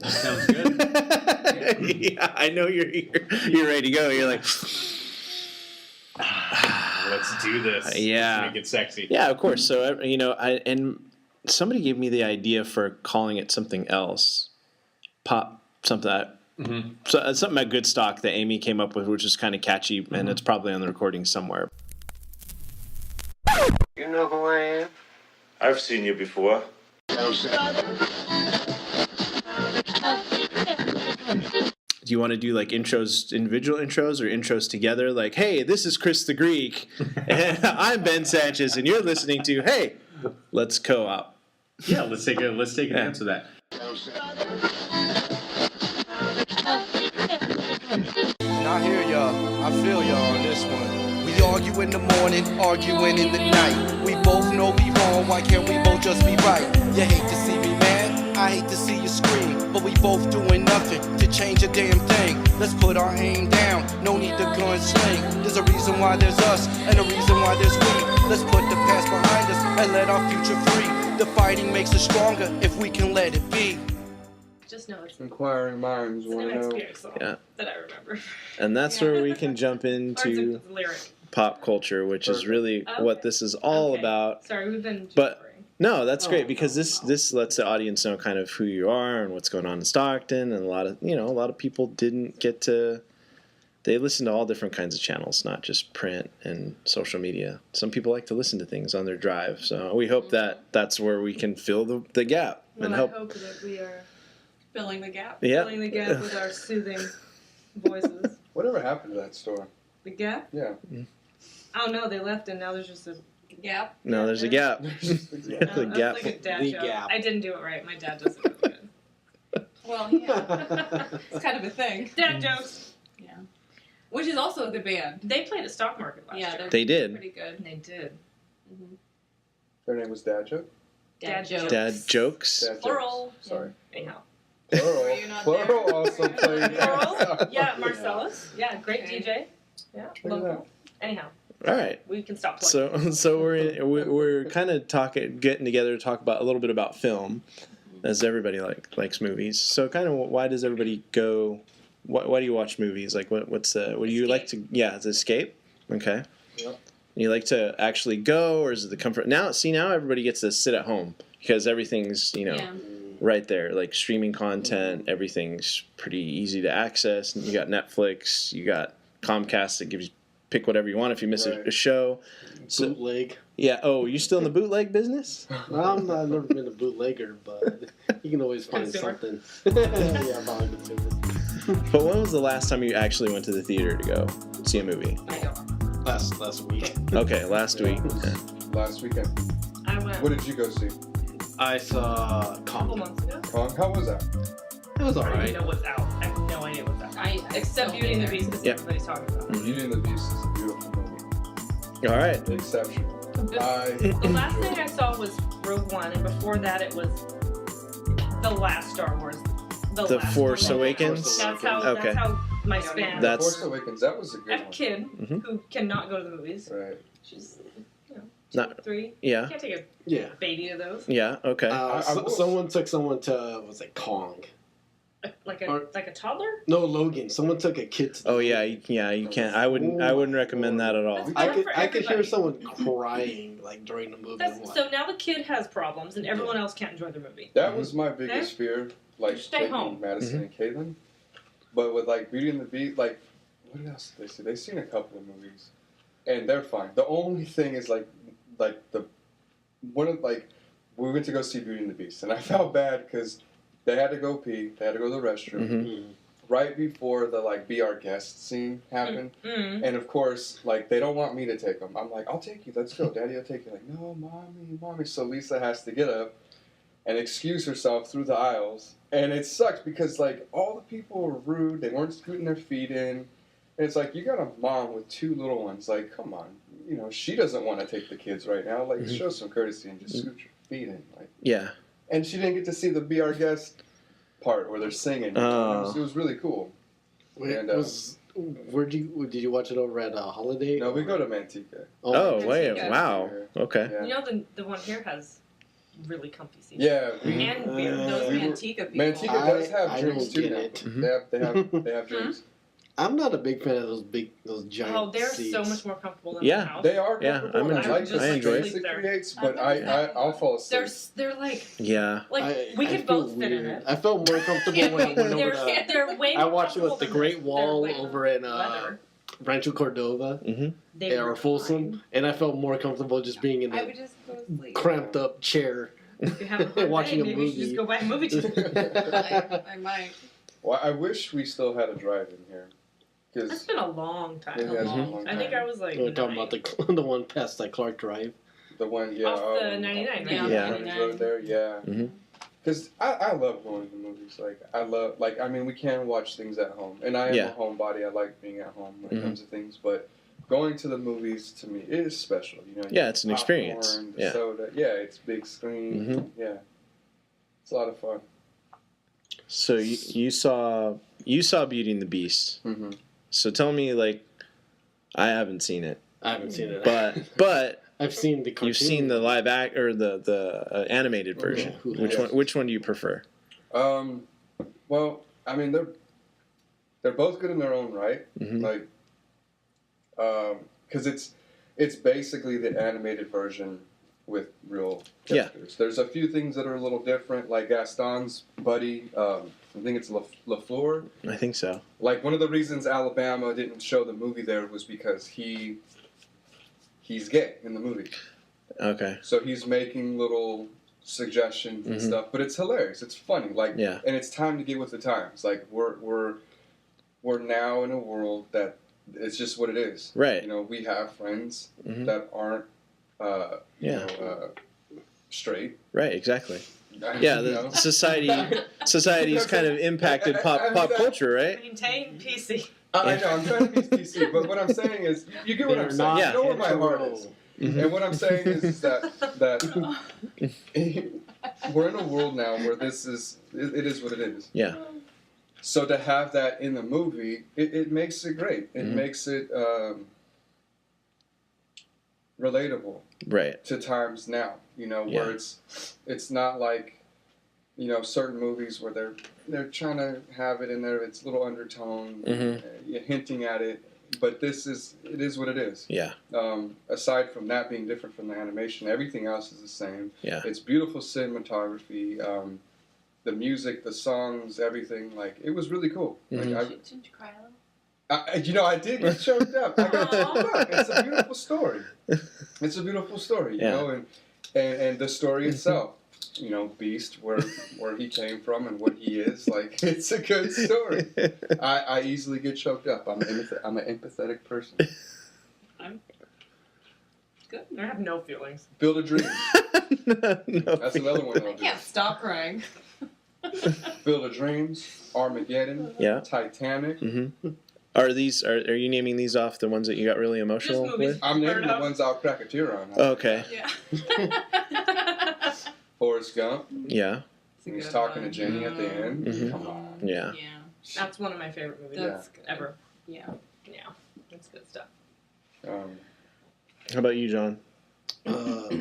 Sounds good. Yeah, I know you're ready to go. You're like, let's do this. Yeah. Let's make it sexy. Yeah, of course. So and somebody gave me the idea for calling it something else, pop something that. Mm-hmm. So something at Goodstock that Amy came up with, which is kind of catchy, and it's probably on the recording somewhere. You know who I am? I've seen you before. Do you want to do like intros, individual intros, or intros together? Like, hey, this is Chris the Greek, and I'm Ben Sanchez, and you're listening to Hey, Let's Co-op. Yeah, let's take a dance with that. I hear y'all. I feel y'all on this one. We argue in the morning, arguing in the night. We both know we wrong, why can't we both just be right? You hate to see me mad, I hate to see you scream. But we both doing nothing to change a damn thing. Let's put our aim down, no need to gun sling. There's a reason why there's us, and a reason why there's we. Let's put the past behind us, and let our future free. The fighting makes us stronger, if we can let it be. Just know it's Inquiring minds want to know. song that I remember. And that's where we can jump into pop culture, which is really what this is all about. Sorry, we've been no, that's great because this lets the audience know kind of who you are and what's going on in Stockton, and a lot of people didn't get to. They listen to all different kinds of channels, not just print and social media. Some people like to listen to things on their drive, so we hope that that's where we can fill the gap and help. I hope that we are filling the gap. Yeah. Filling the gap with our soothing voices. Whatever happened to that store? The gap? Yeah. I don't know. They left, and now there's just a gap. No, there's a gap. The gap. Like a dad joke. Gap. I didn't do it right. My dad doesn't do it good. Well, yeah. It's kind of a thing. Dad jokes. Yeah. Which is also a good band. They played at Stock Market last year. They did. Pretty good. They did. Mm-hmm. Their name was Dad Joke? Dad jokes. Dad jokes. Dad Plural. Jokes. Sorry. Anyhow. Plural. Were you not Plural there? also played. Plural. Yeah, Marcellus. Yeah, great Okay. DJ. Yeah, Look at local. Anyhow, All right. we can stop plugging. So we're kind of getting together to talk about a little bit about film, as everybody likes movies. So kind of why does everybody go? Why do you watch movies? Like what do you like to? Yeah, it's escape. Okay. Yep. You like to actually go, or is it the comfort? Now everybody gets to sit at home because everything's right there, like streaming content. Everything's pretty easy to access. And you got Netflix, you got Comcast that gives you pick whatever you want if you miss a show. Bootleg. Yeah. Oh, you still in the bootleg business? Well, I've never been a bootlegger, but you can always find Consumer. something. Yeah, probably consumer. But when was the last time you actually went to the theater to go see a movie? I don't. Last week. Okay, last week. Yeah. Last weekend. I went What did you go see? I saw a couple Kong. months ago. Kong? How was that? It was I don't alright. even know what's out. I have no idea what's out. Except don't Beauty and the either. Beast, because Yep. everybody's talking about it. Beauty and the Beast is a beautiful movie. All right. Exceptional. The last thing I saw was Rogue One, and before that it was the last Star Wars. The last Force one. Awakens? That's Okay. how my span. The That's- Force Awakens, that was a I good have a one. kid Mhm. who cannot go to the movies. Right. She's, 3. three. Yeah. Can't take a Yeah. baby to those. Yeah. Okay. Someone took someone to, was it Kong? Like a toddler. No, Logan. Someone took a kid to Oh yeah. You can't. I wouldn't recommend that at all. That's I not could for I could hear everybody. someone crying like during the movie. So now the kid has problems, and everyone else can't enjoy the movie. That was my biggest fear, like Stay taking home. Madison and Caitlin. But with like Beauty and the Beast, like what else did they see? They've seen a couple of movies, and they're fine. The only thing is like we went to go see Beauty and the Beast, and I felt bad because they had to go pee, they had to go to the restroom Mhm. right before the like be our guest scene happened. Mm. And of course, like, they don't want me to take them. I'm like, I'll take you. Let's go. Daddy, I'll take you. Like, no, mommy. So Lisa has to get up and excuse herself through the aisles. And it sucks because, like, all the people were rude. They weren't scooting their feet in. And it's like, you got a mom with 2 little ones. Like, come on. You know, she doesn't want to take the kids right now. Like, show some courtesy and just scoot your feet in. Like, Yeah. and she didn't get to see the Be Our Guest part where they're singing. Oh. It was really cool. Wait, And, did you watch it over at Holiday? No, we go to Manteca. Oh wait. Yeah. Wow. Okay. Yeah. You know the one here has really comfy seats. Yeah, And beer. Those Uh, Manteca people. Manteca does have I drinks don't too get now. it. They have drinks. I'm not a big fan of those giant Oh, they're seats. so much more comfortable than Yeah. the house. They are Yeah, comfortable. I'm I like enjoy- the I enjoy space it. it creates, but I'm I'll fall asleep. They're like Yeah. we could feel both fit in weird. it. I felt more comfortable when I went over to. They're way I more watched it with the comfortable Great than Wall they're over in leather. Rancho Cordova They or were Folsom, and I felt more comfortable just being in I a would just go to sleep. cramped up chair. If you have a hard Watching day, a maybe you should movie. just go buy a movie ticket. I might. Well, I wish we still had a drive-in here, That's because been a long time. it has been a long long I think time. I was like We're talking 9. about the one past like Clark Drive. The one, yeah. Off the 99, right? Yeah. Frontage Road there, yeah. Mhm. Because I love going to the movies. I mean, we can watch things at home, and I am Yeah. a homebody. I like being at home when Mhm. it comes to things, but going to the movies to me is special. You know, you Yeah, get it's an popcorn, experience. the Yeah. soda. Yeah, it's big screen. Mhm. Yeah, it's a lot of fun. So you saw Beauty and the Beast. Mm-hmm. So tell me, like, I haven't seen it, I haven't seen it, but I've seen the cartoon. you've seen the live act or the animated version. Mhm. Which Yes. Which one do you prefer? Well, I mean, they're both good in their own right. Mhm. Like, because it's basically the animated version with real Yeah. characters. There's a few things that are a little different, like Gaston's buddy. I think it's LaFleur. I think so. Like, one of the reasons Alabama didn't show the movie there was because he's gay in the movie. Okay. So he's making little suggestions and Mhm. stuff, but it's hilarious. It's funny. Like, Yeah. and it's time to get with the times. Like, we're now in a world that it's just what it is. Right. You know, we have friends Mhm. that aren't, Yeah. straight. Right. Exactly. Yeah. You The know? society's kind of impacted pop culture, right? Maintain PC. I know. I'm trying to be PC, but what I'm saying is, you get what I'm They're saying. not You know where my heart hetero. is. Mhm. And what I'm saying is that we're in a world now where it is what it is. Yeah. So to have that in the movie, it makes it great. It Mhm. makes it relatable Right. to times now. You know, Yeah. where it's not like, you know, certain movies where they're trying to have it in there. It's a little undertone, hinting at it. But it is what it is. Yeah. Aside from that being different from the animation, everything else is the same. Yeah. It's beautiful cinematography, the music, the songs, everything. Like, it was really cool. Mhm. Like, Didn't you cry a little? I did get choked up. I got Aw. choked up. It's a beautiful story. It's a beautiful story, you Yeah. know, and the story itself. You know, Beast, where he came from and what he is. Like, it's a good story. I easily get choked up. I'm an empathetic person. Good. I have no feelings. Build a Dream. No, That's another one. I can't stop crying. Field of Dreams, Armageddon, Yeah. Titanic. Mm-hmm. Are you naming these off the ones that you got really emotional Just movies. with? I'm naming Bird the House. ones I'll crack a tear on. Okay. Yeah. Forrest Gump. Yeah. When he's talking to Jenny at the end. Mhm. Come on. Yeah. Yeah. That's one of my favorite movies That's ever. Yeah. Yeah. That's good stuff. How about you, John?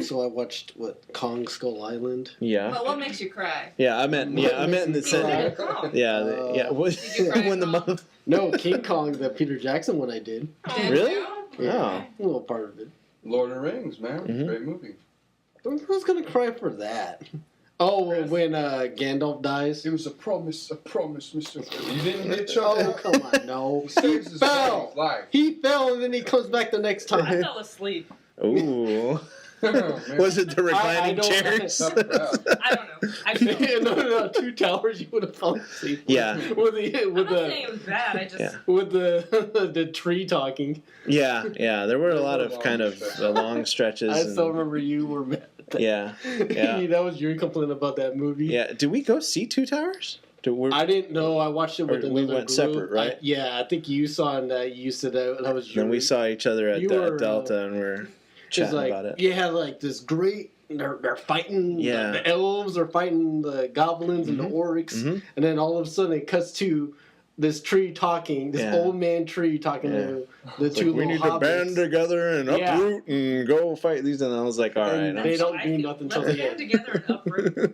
So I watched Kong Skull Island. Yeah. But what makes you cry? Yeah, I meant in the Cry. sense. Yeah, yeah. Did you cry When the at all? mom. No, King Kong, the Peter Jackson one I did. Did Really? you? Yeah. A little part of it. Lord of the Rings, man. Mhm. Great movie. Who's gonna cry for that? Oh, when Gandalf dies. It was a promise, Mr. You didn't get choked Oh, up. come on, no. He saves his fell. buddy's life. He fell and then he comes back the next I time. fell asleep. Ooh. Oh, man. Was it the reclining don't- chairs? Tough crowd. I don't know. I fell. no, 2 towers you would have fallen asleep. Yeah. With the I'm not saying it was bad. I just Yeah. with the tree talking. Yeah, yeah. There were a lot of Long kind of stretches. long stretches. I and- still remember you were mad. Yeah, yeah. That was your complaint about that movie. Yeah. Did we go see Two Towers? I didn't know. I watched it with Or another we went group. separate, right? I think you saw it and you said that was your. Then we saw each other at You were, Delta and we're chatting like, about it. Yeah, like this great. They're fighting. Yeah. The elves are fighting the goblins and the orcs, Mhm. and then all of a sudden it cuts to this tree talking, this Yeah. old man tree talking to the It's two like, we little need to band hobbits. together and Yeah. uproot and go fight these. And I was like, all right. And I'm they don't I do think nothing till let's the band end. together and uproot. Are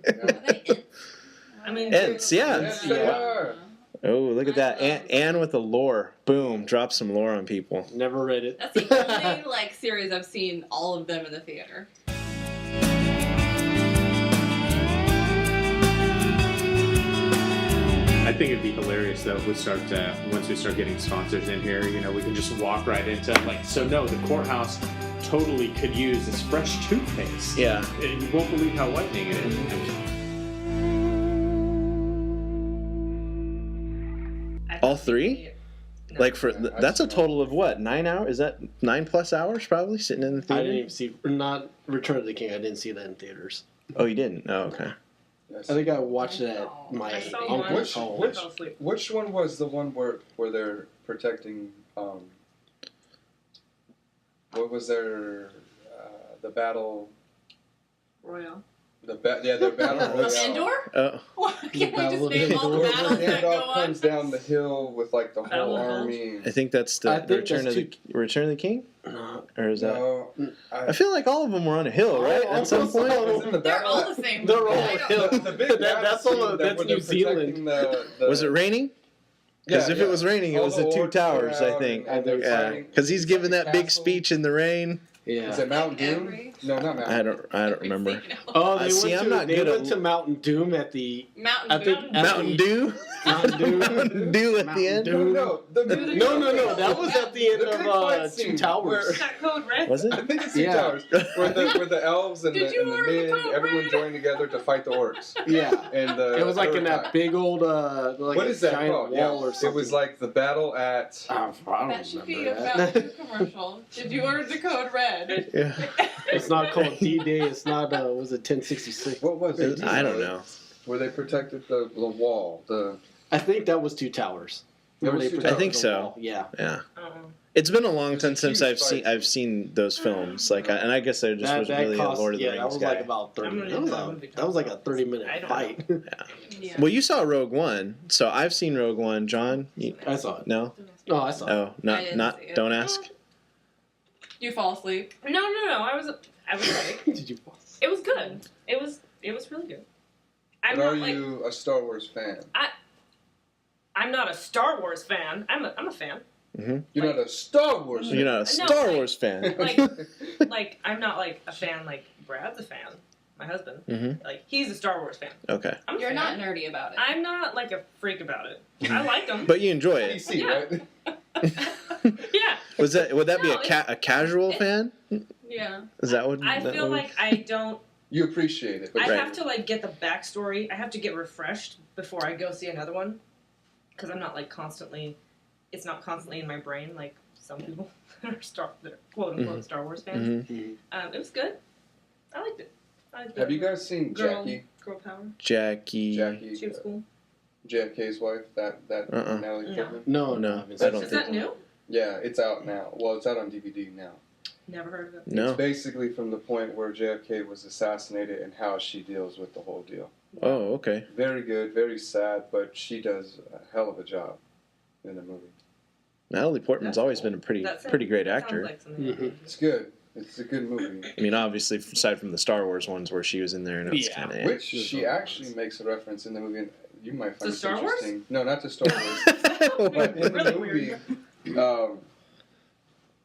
they Ents? I mean, Ents, yeah. Yes, they are. Oh, look at that. Anne with the lore. Boom. Drop some lore on people. Never read it. That's the only like series I've seen all of them in the theater. I think it'd be hilarious though if we start once we start getting sponsors in here. You know, we can just walk right into like. So no, the courthouse totally could use this fresh toothpaste. Yeah. And you won't believe how whitening it is. All three? No. Like that's a total of what? 9 hours? Is that 9+ hours probably sitting in the I theater? didn't even see, not Return of the King. I didn't see that in theaters. Oh, you didn't? Oh, okay. Yes. I think I watched it at my I saw one. uncle's I home. fell asleep. Which one was the one where they're protecting? What was their the battle? Royal. Their battle royale. Endor? Oh, Why can't we just Battle of name all the Endor. battles that go Gandalf on? comes down the hill with like the Battle whole of army. I think that's I the think Return that's of the Return of the King, No. or is that? No, I feel like all of them were on a hill, right? Oh, At some also- point. Isn't the They're battle all the same. They're all I don't hill. know. the big That- battle that's all- scene that's where New they're protecting Zealand. The Was it raining? Because if it was raining, it All was the two orcs towers, are I out think. and they're Yeah, fighting. because he's giving that big Castle. speech in the rain. Yeah. Is it Mount Doom? Every- No, not Mount Doom. I don't remember. Oh, they See, went I'm to not they good went at- to Mountain Doom at the Mountain I think Doom. at Mountain the- Dew. Mountain Dew. Mountain Dew at the Mountain end. Dew. No, No, that was at the end The of big fight Two scene Towers. where- Is that code red? Was it? I think it's Two Yeah. Towers. Where the elves and Did the, you and the order the men, code everyone red? joined together to fight the orcs. Yeah. And It was like in that Uruk-hai. big old like What a is that giant called? wall or something. It was like the battle at. I don't That should be a remember Mountain that. Dew commercial. Did you order the code red? Yeah. It's not called D-Day. It's not. Was it 1066? What was it? I don't know. Where they protected the wall. I think that was Two Towers. That Where was they Two protected I think the so. wall. Yeah. Yeah. Uh-uh. It's been a long It's a time since huge I've seen those films. Like, and I guess I just was really a Lord of the that Rings was guy. like about 30 I'm gonna minutes. do that movie That was like a talk. 30-minute I don't fight. Yeah. Well, you saw Rogue One, so I've seen Rogue One. John, you, I saw it. no, No, I saw it. oh, I not didn't not. see it. Don't ask. Do you fall asleep? No. I was like, Did you? it was good. It was really good. I'm But are not like you a Star Wars fan? I'm not a Star Wars fan. I'm a fan. You're not a Star Wars fan. You're not a No, Star like- Wars fan. Like I'm not like a fan like Brad's a fan. My husband. Mhm. Like he's a Star Wars fan. Okay, I'm a You're fan. not nerdy about it. I'm not like a freak about it. I like them. but you enjoy it. DC, Yeah. right? Yeah. Would that be No, a casual it's- fan? Yeah. Is that what? I that feel what- like I don't. You appreciate it. But I Right. have to like get the backstory. I have to get refreshed before I go see another one, because I'm not like constantly. It's not constantly in my brain like some people that are quote unquote Star Wars fans. Mhm. It was good. I liked it. I liked Have it. you guys seen Girl power. Jackie? Jackie, She was cool. JFK's wife, that Uh-uh. Natalie No. Portman? No, No, I haven't I seen don't Is it. think that new? Yeah, it's out now. Well, it's out on DVD now. Never heard of it. No. It's basically from the point where JFK was assassinated and how she deals with the whole deal. Oh, okay. Very good, very sad, but she does a hell of a job in the movie. Natalie Portman's That's always cool. been a pretty That sounds- great that actor. sounds like something Mhm. It's good. It's a good movie. I mean, obviously, aside from the Star Wars ones where she was in there, and it was Yeah. kind of. Which she actually makes a reference in the movie. And you might find To it Star Wars? interesting. No, not to Star Wars. But in the Really movie, weird.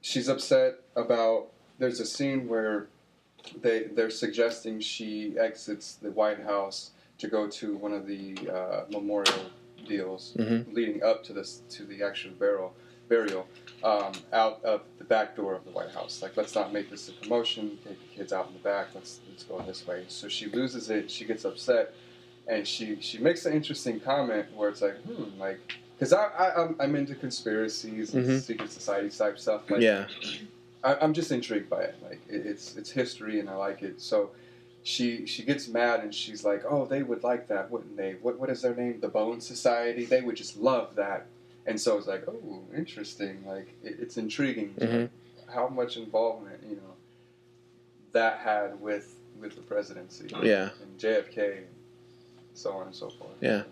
she's upset about. There's a scene where they're suggesting she exits the White House to go to one of the memorial deals Mhm. leading up to the actual burial out of the back door of the White House. Like, let's not make this a promotion. Take the kids out in the back. Let's go this way. So she loses it. She gets upset, and she makes an interesting comment where it's like, like, because I'm into conspiracies and Mhm. secret society type stuff. Like, Yeah. I'm just intrigued by it. Like, it's history, and I like it. So she gets mad, and she's like, "Oh, they would like that, wouldn't they? What is their name? The Bone Society. They would just love that." And so it's like, "Oh, interesting. Like, it's intriguing Mhm. how much involvement that had with the presidency. Yeah. And JFK, and so on and so forth. Yeah.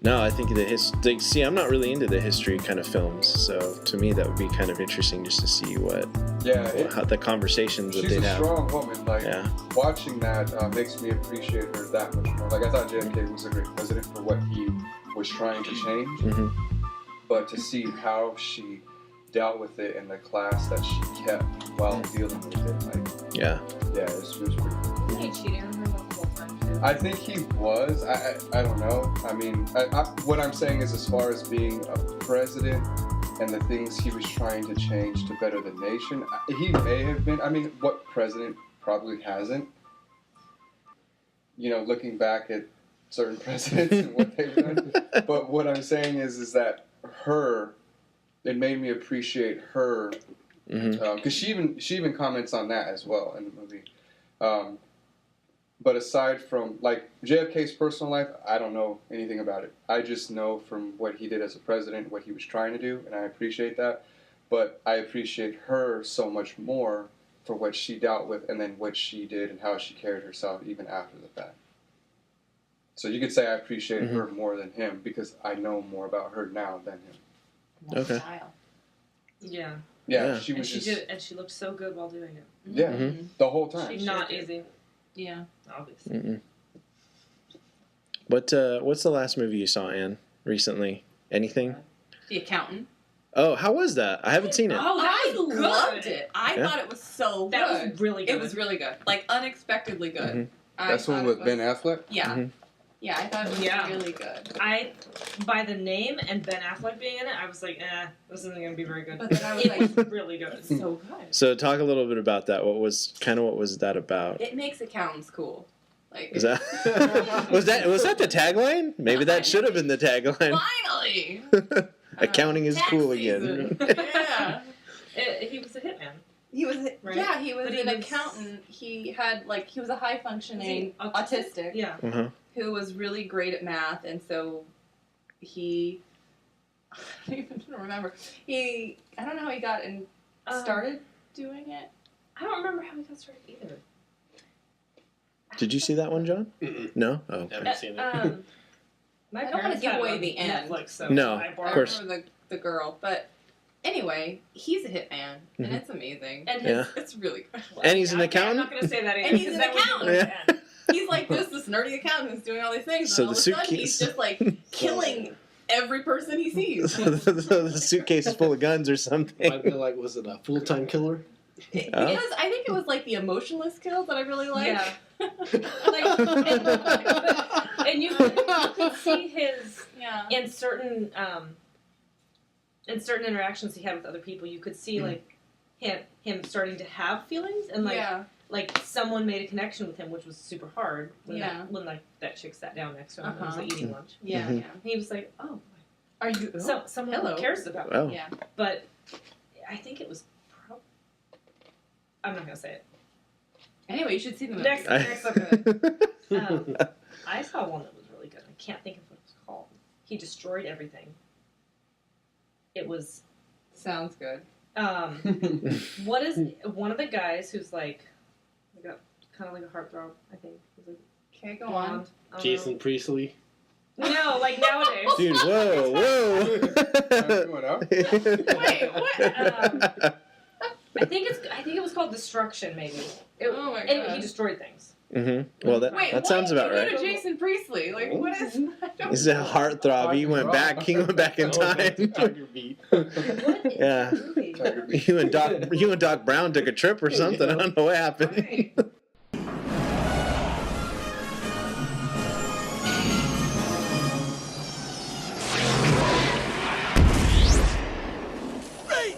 No, I think see, I'm not really into the history kind of films, so to me that would be kind of interesting just to see how the conversations that she's they'd a have. strong woman. Like Yeah. watching that makes me appreciate her that much more. Like I thought JFK was a great president for what he was trying to change, Hmm. but to see how she dealt with it and the class that she kept while dealing with it, like Yeah. yeah, it was pretty cool. Wasn't he cheating on her the whole time too? I think he was. I don't know. I mean, what I'm saying is, as far as being a president and the things he was trying to change to better the nation, he may have been. I mean, what president probably hasn't? You know, looking back at certain presidents and what they've done. But what I'm saying is that it made me appreciate her because she even comments on that as well in the movie. But aside from, like, JFK's personal life, I don't know anything about it. I just know from what he did as a president, what he was trying to do, and I appreciate that. But I appreciate her so much more for what she dealt with and then what she did and how she carried herself even after the fact. So you could say I appreciate her more than him because I know more about her now than him. Okay. Style. Yeah. Yeah, Yeah. she was And she looked so good while doing it. yeah, Mhm. the whole time. She's not easy, Yeah. obviously. Mm-mm. What's the last movie you saw, Anne, recently? Anything? The Accountant. Oh, how was that? I haven't seen it. Oh, that I was good. loved it. I Yeah. thought it was so good. That was really good. It was really good. Like, unexpectedly good. Mhm. That's the one with Ben Affleck? Yeah. Mhm. Yeah, I thought it was Yeah. really good. By the name and Ben Affleck being in it, I was like, this isn't going to be very good. But then I was It like, was really good. it's so good. So talk a little bit about that. What was that about? It makes accountants cool. Like, Is that was that the tagline? Maybe that should have been the tagline. finally! Accounting is Tax cool season. again. Yeah. He was a hitman. He was, Right? yeah, he was But he an was- accountant. He had, like, he was a high functioning autistic Yeah. Uh-huh. who was really great at math, and so he, I don't even remember. I don't know how he got and started doing it. I don't remember how he got started either. Did you see that one, John? Mm-mm. No. Oh, okay. Haven't seen it. My I don't wanna parents give had it away on the end. Netflix, so No, I of borrowed course. I remember the girl, but anyway, he's a hitman, Mhm. and it's amazing. And Yeah. It's really good. And he's an I'm accountant? not going to say that either. And he's 'cause an that would be accountant. really bad. He's like this nerdy accountant who's doing all these things, So and all the of a sudden suitcase- he's just like killing every person he sees. So the suitcase is full of guns or something. Might be like, was it a full-time killer? Oh. I think it was like the emotionless kill that I really liked. Yeah. And you could see his Yeah. in certain interactions he had with other people. You could see like him starting to have feelings, and like someone made a connection with him, which was super hard. When that chick sat down next to him and was like eating lunch. Yeah. Mhm. Yeah. He was like, "Oh, Are you? someone hello. who cares about me." Oh. Yeah. But I think it was. I'm not gonna say it. Anyway, you should see the movie. Next I saw one that was really good. I can't think of what it was called. He destroyed everything. It was Sounds good. what is one of the guys who's like kind of like a heartthrob, I think. He's like Okay, go blonde. on. I don't Jason Priestley. know. No, like nowadays. Dude, whoa. Going up? Wait, what? I think it was called Destruction, maybe. Oh my Anyway, God. he destroyed things. Mm-hmm. Well, that Wait, sounds about why did right. you go to Jason Priestley? Like, what is? I don't He's a heartthrob. He went back. He went back in time. Tiger Beat. What is Yeah. the movie? Tiger Beat. You and Doc Brown took a trip or something. I don't know what happened. Right.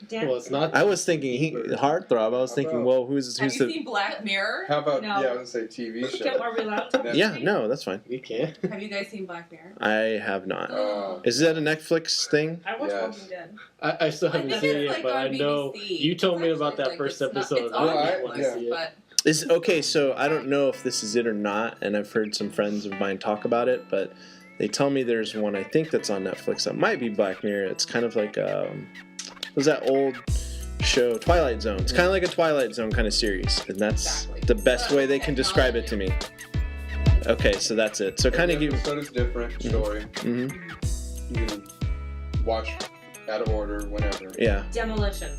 Dan- Well, it's not. I was thinking heartthrob. I was thinking, well, who's Have you the? seen Black Mirror? How about, No. yeah, I was going to say TV show. Are we allowed to? Yeah. Yeah, no, that's fine. You can't. Have you guys seen Black Mirror? I have not. Oh. Is that a Netflix thing? I watched Yes. Walking Dead. I still I haven't think seen it's it, like but on I know BBC. you told me It's about that actually, first like, it's not- episode. It's I on Well, want to Netflix, see it. but Is okay. So I don't know if this is it or not, and I've heard some friends of mine talk about it, but they tell me there's one I think that's on Netflix that might be Black Mirror. It's kind of like was that old show Twilight Zone? It's kind of like a Twilight Zone kind of series, and that's Exactly. the best way they can describe it to me. Okay, so that's it. So kind of Every give. episode is different story. Mm-hmm. You can watch out of order whenever. Yeah. Demolition.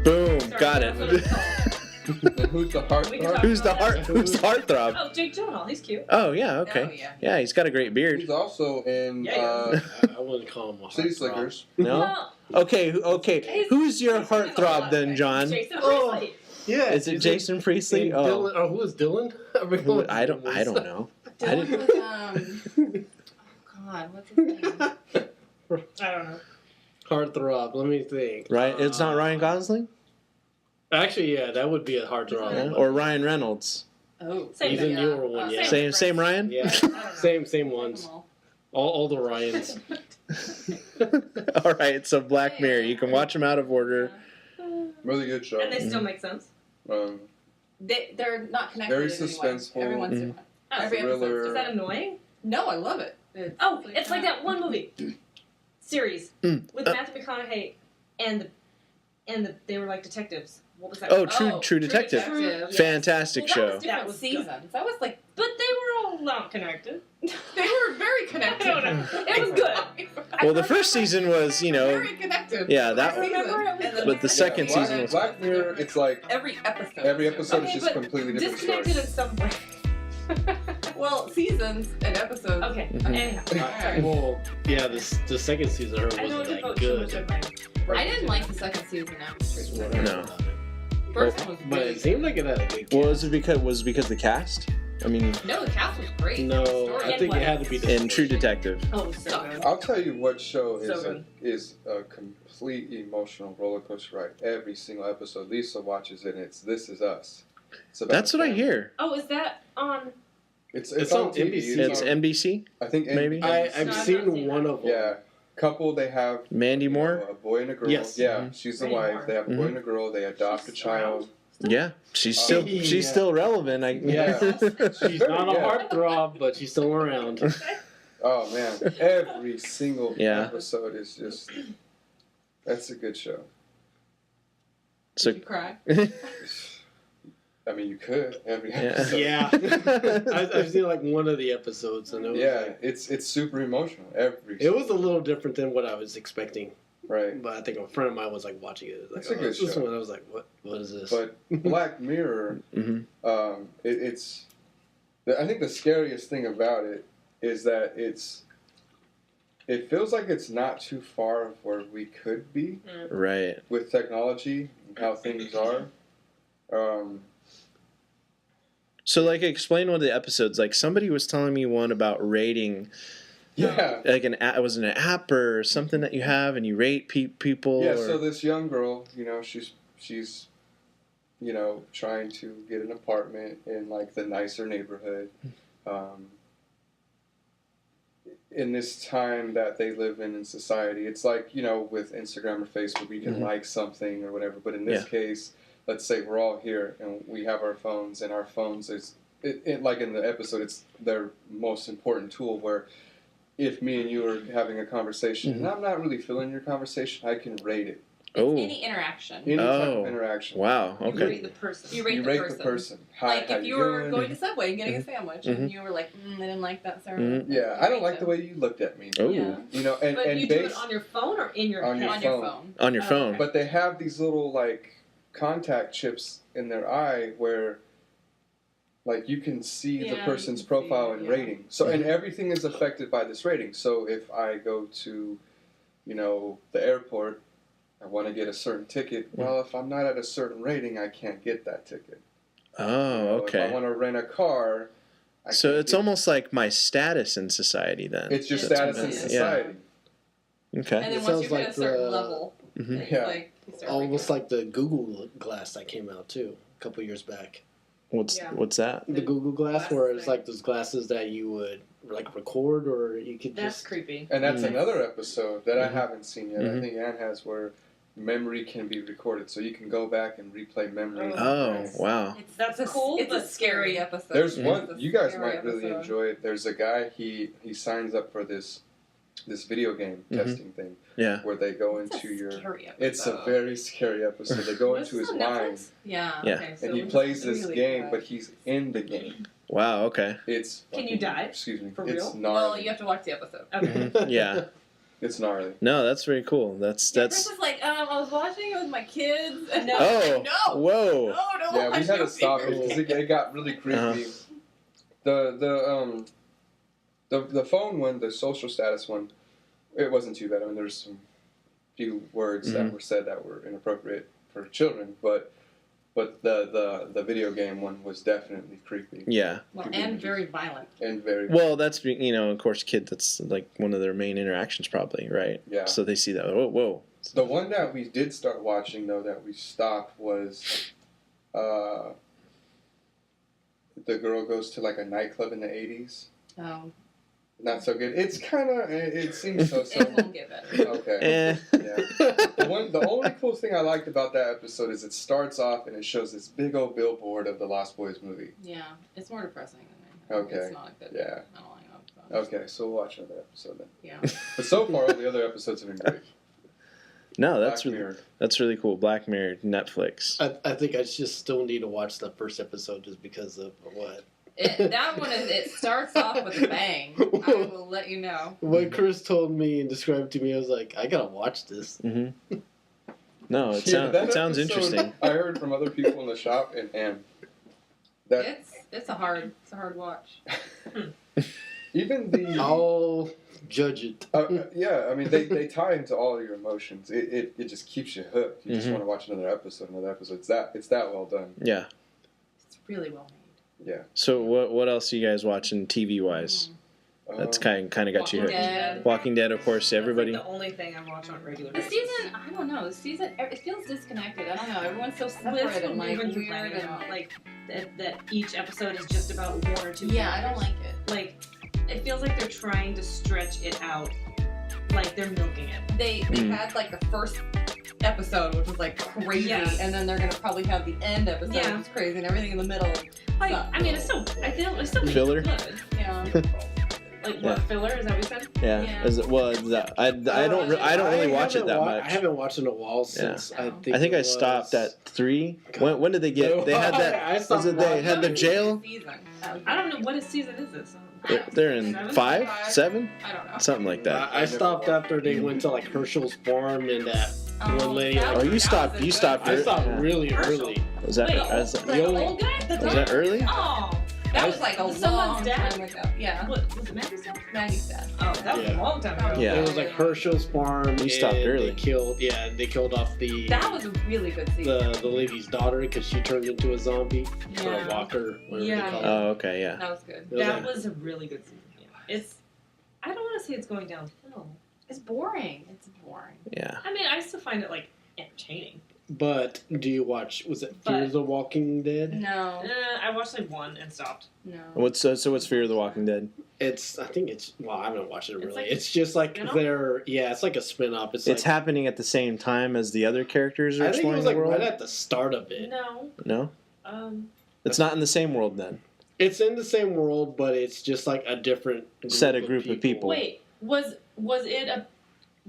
Boom. Sorry, Got that's what it's it. called. And who's the heart? We can talk Who's the about that. Who's the heartthrob? Oh, Jake Gyllenhaal. He's cute. Oh yeah. Okay. Oh, yeah. Yeah, he's got a great beard. He's also in Yeah. I wouldn't call him a City heartthrob. Slickers. No. Well, Okay. Okay. Who's your heartthrob then, John? Jason Oh. Priestley. Yeah. Is it Jason Priestley? And Oh, Dylan, or who is Dylan? who, I don't know. I Dylan didn't. was, God, what's his name? I don't know. Heartthrob. Let me think. Right? It's not Ryan Gosling. Actually, yeah, that would be a heartthrob. Yeah. Or Ryan Reynolds. Oh, Same He's thing. a newer one, yeah. Same Ryan. Yeah, I don't know. same ones. All the Ryans. All right. So Black Mirror. You can watch them out of order. Really good show. And they still make sense. They're not connected. Very in any way. suspenseful. Everyone's Mhm. different. Oh, Every episode's thriller. Is different. that annoying? No, I love it. Oh, it's like that one movie series Mm. with Matthew McConaughey and they were like detectives. What was that? Oh, called? True Detective. Yes. Fantastic Well, that show. was different That was seasons. That was like But they were all not connected. they were very I connected. don't know. It was good. Well, the first season was, very connected. yeah, The that- first season, and then but the second Black, season was. Black Mirror, it's like every episode. every episode Okay, is just but completely different story. disconnected in some way. Well, seasons and episodes. Okay. Mhm. Anyhow. Sorry. Well, yeah, the second season of her I know wasn't to devote that too much good. of my. I didn't like the second season actually. Whatever No. about it. First one was But really it seemed like it had a good Well, cast. was it because the cast? I mean, No, the cast was great. No, The story I think it had to be the in True Detective. Oh, so good. I'll tell you what show So is good. is a complete emotional roller coaster ride. Every single episode, Lisa watches it. And it's This Is Us. It's about That's what I family. hear. Oh, is that on? It's It's on on TV. NBC. It's on, NBC. I think maybe? I've No, I've not seen seen one that. of them. Yeah, couple. They have Mandy Moore. a boy and a girl. Yes. Yeah, Mhm. she's the Mandy wife. Moore. They have a boy and a girl. They adopt a She's child. Yeah, she's Oh. still Yeah. she's still relevant. Yeah. She's not a Yeah. heartthrob, but she's still around. Oh man, every single Yeah. episode is just. That's a good show. So Did you cry? I mean, you could every Yeah. episode. Yeah, I've seen like one of the episodes, and it was Yeah, like, it's super emotional. Every. it was a little different than what I was expecting. right. But I think a friend of mine was like watching it. Like, It's a good this show. one, I was like, what is this? But Black Mirror, Mhm. it's. I think the scariest thing about it is that it feels like it's not too far of where we could be Right. with technology and how things are. So like, explain one of the episodes. Like somebody was telling me one about rating, Yeah. like it was an app or something that you have, and you rate people. Yeah. or, So this young girl, she's, trying to get an apartment in like the nicer neighborhood. In this time that they live in society, it's like, with Instagram or Facebook, you can Mhm. like something or whatever. But in this case, let's say we're all here and we have our phones, and our phones is, like in the episode, it's their most important tool where if me and you are having a conversation and I'm not really feeling your conversation, I can rate it. oh, Any interaction. Any type Oh. of interaction. wow. You Okay. rate the person. You rate, You the, rate person. the person. Hi, Like how if you were doing? going to Subway and getting a sandwich and you were like, I didn't like that sandwich. Yeah, I don't like the way you looked at me. Oh, Yeah. And But and you do it based on your phone or in your on head? your On your phone. phone. on your Oh, phone. okay. But they have these little like contact chips in their eye where like you can see Yeah, the you person's can profile see, and yeah. rating. So and everything is affected by this rating. So if I go to, the airport, I want to get a certain ticket. Well, if I'm not at a certain rating, I can't get that ticket. Oh, If I okay. want to rent a car, I So can't it's get- almost like my status in society then. it's your It's status in amazing. society. Okay. And then It once sounds you hit like a certain the- level, Mhm. it's Yeah. like you start Almost rating. like the Google Glass that came out too a couple years back. What's Yeah. that? The Google Glass, glasses where it's thing. like those glasses that you would like record, or you could That's just. creepy. And that's Mhm. another episode that I Mhm. haven't seen yet. I Mhm. think Anne has, where memory can be recorded, so you can go back and replay memory. Oh, wow. That's It's cool, It's but a scary episode. There's Mhm. one It's a you guys scary might really episode. enjoy it. There's a guy he signs up for this video game Mhm. testing thing Yeah. where they go It's a into your. scary It's a episode. very scary episode. They go Was into this his on mind Netflix? Yeah. Yeah. Okay, so and he it's plays this really game, good. but he's in the game. Wow. Okay. It's. Can you die? Excuse me. For It's real? gnarly. Well, you have to watch the episode. Okay. Yeah. It's gnarly. No, that's very cool. That's. Chris was like, I was watching it with my kids. And No. Oh. No. Whoa. No, Yeah, we had to stop it because it got really creepy. Uh-huh. The phone one, the social status one, it wasn't too bad. I mean, there's some few words that were said that were inappropriate for children, but the video game one was definitely creepy. Yeah. Well, and very violent. And very Well, that's of course, kid. That's like one of their main interactions, probably, right? Yeah. So they see that. Oh, whoa. The one that we did start watching though that we stopped was the girl goes to like a nightclub in the 80s. Oh. Not so good. It's kind of. It seems so. It won't get better. Okay. Eh. Yeah. The only cool thing I liked about that episode is it starts off and it shows this big old billboard of the Lost Boys movie. Yeah, it's more depressing than anything. Okay. It's not a good. Yeah. I don't like it. Okay, so we'll watch another episode then. Yeah. But so far, all the other episodes have been great. No, that's Black really Mirror. that's really cool. Black Mirror, Netflix. I think I just still need to watch the first episode just because of what. That one it starts off with a bang. I will let you know. When Chris told me and described it to me, I was like, I gotta watch this. Mm-hmm. No, it Yeah, that sounds episode, interesting. I heard from other people in the shop, and that It's a hard watch. even the I'll judge it. yeah, I mean they tie into all your emotions. It just keeps you hooked. You just want to watch another episode. It's that well done. Yeah. It's really well made. Yeah. So what else are you guys watching TV wise? That's kind of got you Walking hooked. Dead. Walking Dead, of course. Everybody. That's like the only thing I watch on regular The basis. season, I don't know. The season, it feels disconnected. I don't know. Everyone's so Well, that's separate what and like we've been weird complaining and about, like that each episode is just about one or two. yeah, I don't characters. like it. Like, it feels like they're trying to stretch it out, like they're milking it. They had like the first episode, which was like crazy, Yeah. and then they're gonna probably have the end episode, Yeah. which is crazy, and everything in the middle. Like, Sucks. I mean, it's still. I feel it's still Filler? good. Yeah. Like Yeah. what filler? Is that what you said? Yeah. Yeah. Is it, well, I don't really watch it that much. I haven't watched it in a while since Yeah. I think I it was- stopped at 3. When did they get? They had that. I stopped Was it they had the What is jail? season? I don't know what season is this. They're in Seven? 5, 7, I don't know. something like that. I stopped after they went to like Herschel's farm and that one lady. that Oh, was- you stopped. that was You good. stopped. I stopped Yeah. really Herschel. early. Was that? Wait, Was like that, the old guy? was that early? Oh, That was like a Someone's long dad? time ago. Yeah. what was it? Maggie's dad? Maggie's dad. Oh, that was a Yeah. long time ago. Yeah. It was like Herschel's farm. You stopped and early. They killed off the That was a really good season. the lady's daughter because she turned into a zombie or Yeah. a walker. Whatever Yeah. they call it. Oh, okay, yeah. That was good. It was That like- was a really good season. Yeah. I don't want to say it's going downhill. It's boring. It's boring. Yeah. I mean, I still find it like entertaining. But do you watch? Was it Fear But- the Walking Dead? No. I watched like one and stopped. No. What's what's Fear of the Walking Dead? I think it's. Well, I haven't watched it It's really. like It's just like spin-off? they're. Yeah, it's like a spin-off. It's like, Happening at the same time as the other characters are I think it exploring was the like world. right at the start of it. No. No, Um. it's not in the same world then. It's in the same world, but it's just like a different Group of people. Wait. Was it a?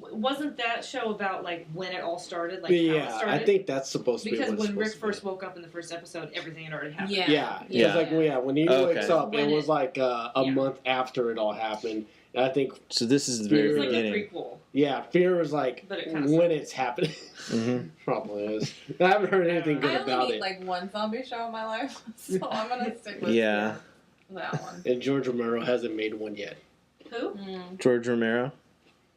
Wasn't that show about like when it all started? Like how it Yeah, started? I think that's supposed to be because what it's when Rick supposed to first woke up in the first episode, everything had already happened. Yeah. be. Yeah, Yeah. because like when he Okay. wakes up, When it was it- like a Yeah. month after it all happened. And I think So this is the Fear very It's like beginning. a prequel. Fear was like But it kinda when it's happening. Mhm. Probably is. I haven't heard anything good I only about need it. like one zombie show in my life, so I'm gonna stick with Yeah, that one. And George Romero hasn't made one yet. Who? Mm. Romero.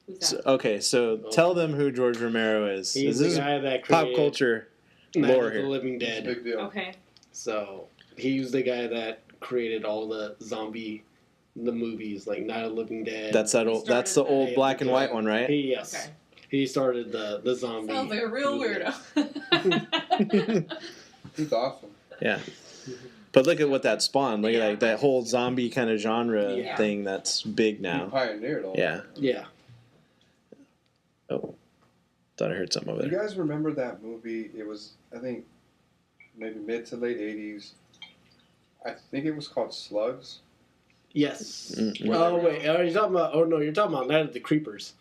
Who's that? So, okay, so tell them who George Romero is. He's This the is guy that pop created culture Night lore of the here. Living Dead. Big deal. Okay. So he's the guy that created all the movies like Night of the Living Dead. That's that old. That's the old Yeah, black and yeah. white one, right? Yes. Okay. He started the zombie. Sounds like a real movement. weirdo. He's awesome. Yeah. But look at what that spawned. Look Yeah. at that whole zombie kind of genre Yeah. thing that's big He now. pioneered all. Yeah. Yeah. Oh, thought I heard something over You there. guys remember that movie? It was, I think, maybe mid to late 80s. I think it was called Slugs. Yes. Mm-mm. Oh wait, are you talking about? Oh no, you're talking about Night of the Creepers.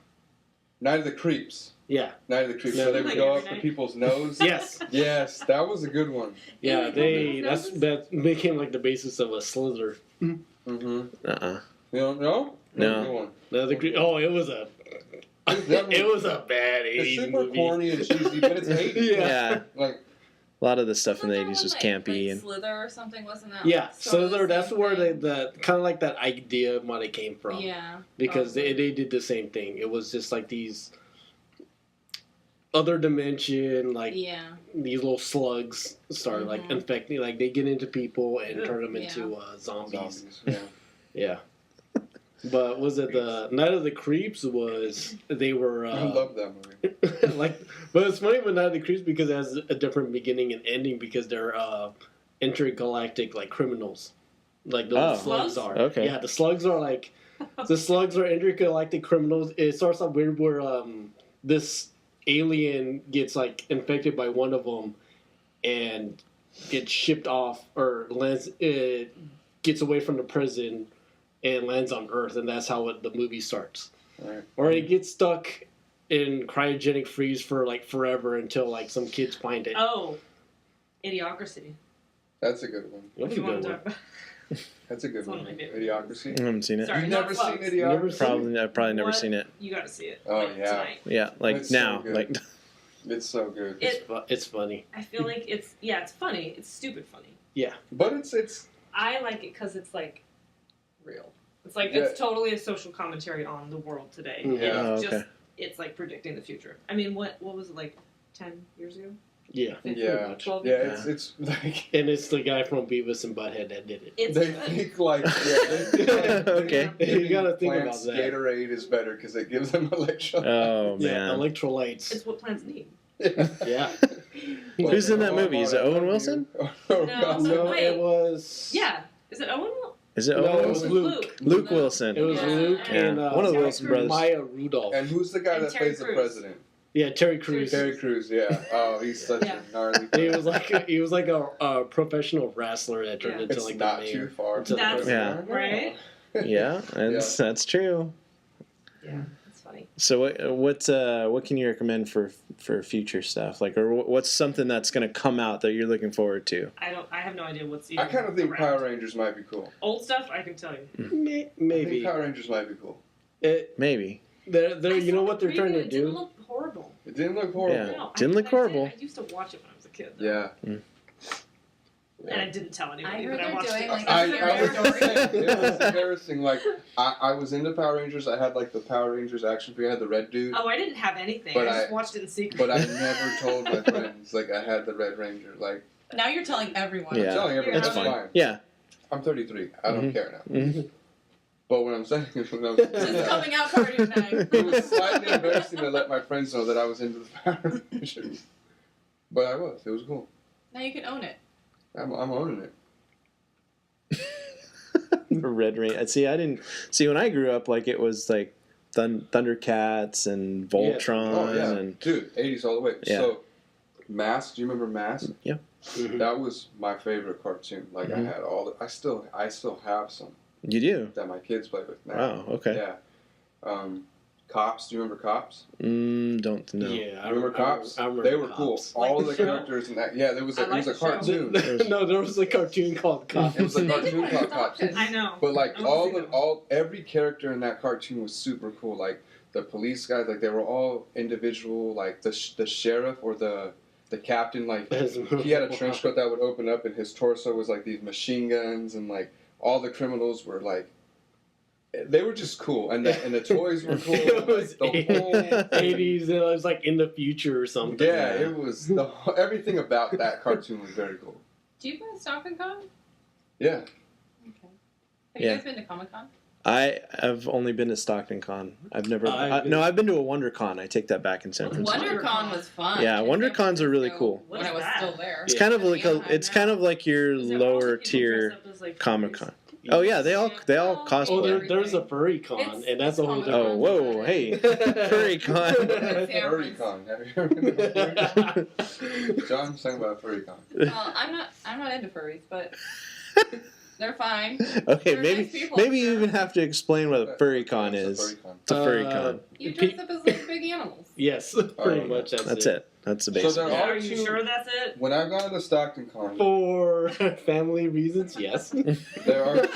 Night of the Creeps. Yeah. Night of the Creeps. Yeah. So they would Like go every up to night? people's nose. Yes. Yes, that was a good one. Yeah, Really? that became like the basis of a Slither. Mm-hmm. Uh-uh. You don't know? No. Good one. Oh, it was a it was a bad It's 80s super movie. corny and cheesy, but it's 80s. Yeah. Like, A lot of the stuff in the Wasn't 80s was that one, campy. like And Slither or something, wasn't that? Yeah, like, sort of the Slither. That's same where thing? the kind of like that idea might have came from. Yeah. Because probably. they did the same thing. It was just like these other dimension, like Yeah. these little slugs started like Mhm. infecting, like they get into people and Ugh. turn them Yeah. into zombies. zombies. Yeah. Yeah. But was it the Night of the Creeps? Was they were I love that movie. like, but it's funny with Night of the Creeps because it has a different beginning and ending because they're intergalactic like criminals, like the Oh. slugs Slugs? are. Okay. Yeah, the slugs are like the slugs are intergalactic criminals. It starts off weird where this alien gets like infected by one of them and gets shipped off or lands. It gets away from the prison and lands on Earth, and that's how the movie starts. Right. Or it gets stuck in cryogenic freeze for like forever until like some kids find it. Oh, Idiocracy. That's a good one. That was If a you want good to one. talk about. That's a good It's one one. of my favorite Idiocracy. I haven't seen it. Sorry, You've not never seen Slugs. Idiocracy? I've probably never What? seen it. You got to see it. Oh, like, yeah. Tonight. Yeah, like It's so now. good. Like It's so good. It's funny. I feel like it's funny. It's stupid funny. But it's I like it because it's like real. It's like Yeah. it's totally a social commentary on the world today. Mhm. And it's Oh, just okay. it's like predicting the future. I mean, what was it like 10 years ago? Yeah. Pretty Yeah. much. 12 yeah, years it's like And it's the guy from Beavis and Butthead that did it. It's they good. think like they Okay. You gotta think plants about that. Gatorade is better because it gives them electrolytes. oh Yeah, man. electrolytes. It's what plants need. Yeah. Who's in that movie? Is it Owen Wilson? Oh, No. God. No, Wait. it was. Yeah. Is it Owen? Is it No, Owen it was Wilson? Luke. Luke Wilson. It was Yeah. Luke Yeah. and One of the Terry Wilson Crews. brothers. Maya Rudolph. And who's the guy And that Terry plays the Crews. president? Yeah, Terry Crews. Terry Crews, yeah. Oh, he's such Yeah. a gnarly. He was like a professional wrestler that turned Yeah. into It's like not the too mayor. far. Until the That's- president. Right? Yeah, that's true. Yeah. It's funny. So what can you recommend for future stuff? Like, or what's something that's going to come out that you're looking forward to? I have no idea what's even I kind of think around. Power Rangers might be cool. Old stuff I can tell you. I think Maybe. Power Rangers might be cool. Maybe. They're I you know saw what the they're trying preview, to it didn't do? look horrible. It didn't look horrible. Yeah. No, Didn't look horrible. I used to watch it when I was a kid. though. Yeah. And I didn't tell anybody I heard that I they're watched doing, it. like, I It's was embarrassing. it was embarrassing. Like I was into Power Rangers. I had like the Power Rangers action figure. I had the red dude, Oh, I didn't have anything. But I just I- watched it in secret. but I never told my friends like I had the Red Ranger. Like Now you're telling everyone. Yeah. I'm telling everyone, That's it's fine. fine. Yeah. I'm 33. I don't Mhm. care now. Mhm. But what I'm saying is, when I was This doing is that, coming out party tonight. it was slightly embarrassing to let my friends know that I was into the Power Rangers. But I was. It was cool. Now you can own it. I'm owning it. Red Rain. See, I didn't see when I grew up. Like it was like Thundercats and Voltron Oh yeah, and dude, 80s all the way. Yeah. So, Mask. Do you remember Mask? Yeah. Mhm. That was my favorite cartoon. Like Mhm. I had all the. I still have some you do. that my kids play with now. Wow. Okay. Yeah. Cops. Do you remember Cops? Don't know. Yeah, Remember Cops? I remember They were Cops. cool. Like All the the show? characters in that. Yeah, there was I it like was a the show. cartoon. No, there was a cartoon called Cops. It was a They did cartoon one called in Cops. Stockton. I know. But like I wanna see that. every character in that cartoon was super cool. Like the police guys, like they were all individual. Like the sheriff or the captain, like he had a trench coat that would open up, and his torso was like these machine guns, and like all the criminals were like. They were just cool, and the toys were cool. It was like, the whole 80s, and it was like in the future or something. yeah, it was everything about that cartoon was very cool. Do you go to Stockton Con? Yeah, Okay. Have you Yeah. guys been to Comic Con? I have only been to Stockton Con. I've never. I've been- No, I've been to a WonderCon. I take that back in San Francisco. WonderCon was fun. Yeah, in WonderCons San are really Francisco cool. What When is I was that? still there. It's kind of like Yeah, it's kind of like your Is it all lower the people tier dressed up as, like, Comic furries? Con. Oh yeah, they all Oh, cosplay. Oh, there's a furry con, It's- and that's a whole it's different. Oh whoa, hey, furry con. Furry Con. Have you ever been to Furry Con? John's talking about Furry Con. Well, I'm not into furries, but they're fine. Okay, They're maybe nice people, maybe you sure. even have to explain what a furry con What's a is Furry Con? It's a furry con. You dress up as little big animals. Yes, pretty much. That's it. That's the So basic. there Are are you two. sure that's it? When I've gone to the Stockton con, For family reasons, yes. there are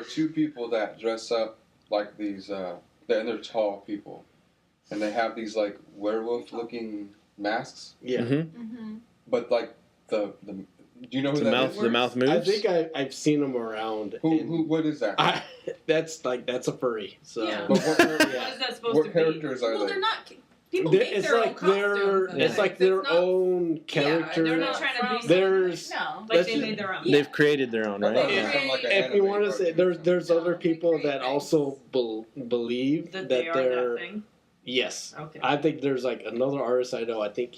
two people that dress up like these. And they're tall people, and they have these like werewolf-looking masks. Yeah. Mm-hmm. But like the do you know who The that mouth. is? The mouth moves. I think I've seen them around. Who? What is that? That's a furry. So Yeah. But what, What is that supposed to what be? characters are Well, they? they're not. People They- make it's their like own their costumes. and it's things. like their not- own character. They're not trying to be There's No. like That's they just- made their own. Yeah. They've created their own, I right? thought it Yeah. was from like an If you anime want to say cartoon. there's No, other they people create that things. also believe That that they are they're that thing. yes. Okay. I think there's like another artist I know. I think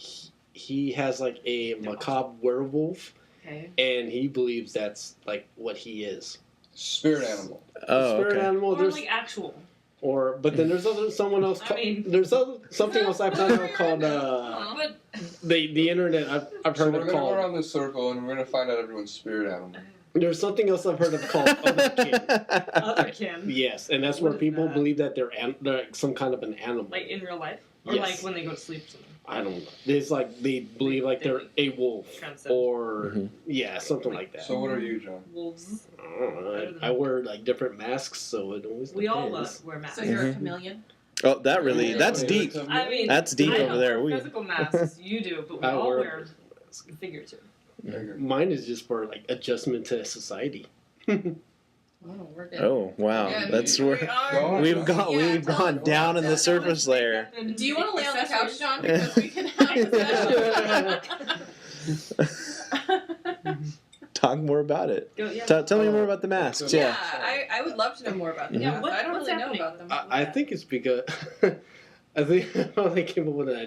he has like a macabre werewolf, Okay. and he believes that's like what he is. Spirit animal. Oh, Spirit okay. animal. Or There's like actual. but then there's someone else. I mean- There's something else I found out called But the internet. I've So heard we're of gonna go called. around this circle and we're gonna find out everyone's spirit animal. There's something else I've heard of called otherkin. otherkin, Yes, and that's What where is people that? believe that they're like some kind of an animal. like in real life, or Yes. like when they go to sleep or something. I don't know. It's like they believe like they're a wolf Transcend. or Mhm. yeah, something like that. So what are you, John? Wolves. I don't know. I wear like different masks, so it always We all depends. wear masks. So you're Mhm. a chameleon. Oh, that really, that's Yeah. deep. I mean, That's deep I over don't there. wear We, physical masks. You do, but we I all wear- wear figurative. Mine is just for like adjustment to society. Oh, we're good. oh, wow. Yeah, That's we where are. we've gone, Yeah, we've tell gone us down in about the that. surface layer. Do you want to lay on the couch, Accessories? John? Because we can have Talk more about it. Go, yeah. Tell me more about the masks. Yeah, Yeah. I would love to know more about them. Yeah, Yeah, what- I don't what's really happening? know about them. I think it's because I think they came up with an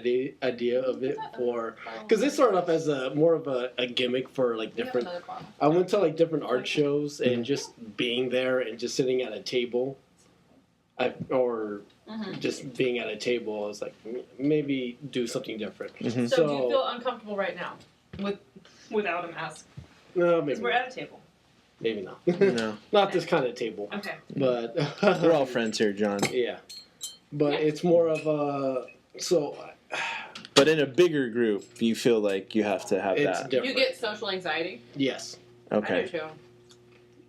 idea of it for because it started off as more of a gimmick for like We have different. another bottle. I went to like different art shows and just being there and just sitting at a table, or Mhm. just being at a table. I was like, maybe do something different. Mhm. So, do you feel uncomfortable right now without a mask? No, Because maybe we're not. at a table. Maybe not. No. Not this kind of table, Okay. but We're all friends here, John. Yeah, but it's more of a so. But in a bigger group, you feel like you have to have It's that. different. You get social anxiety. Yes. I Okay. do too.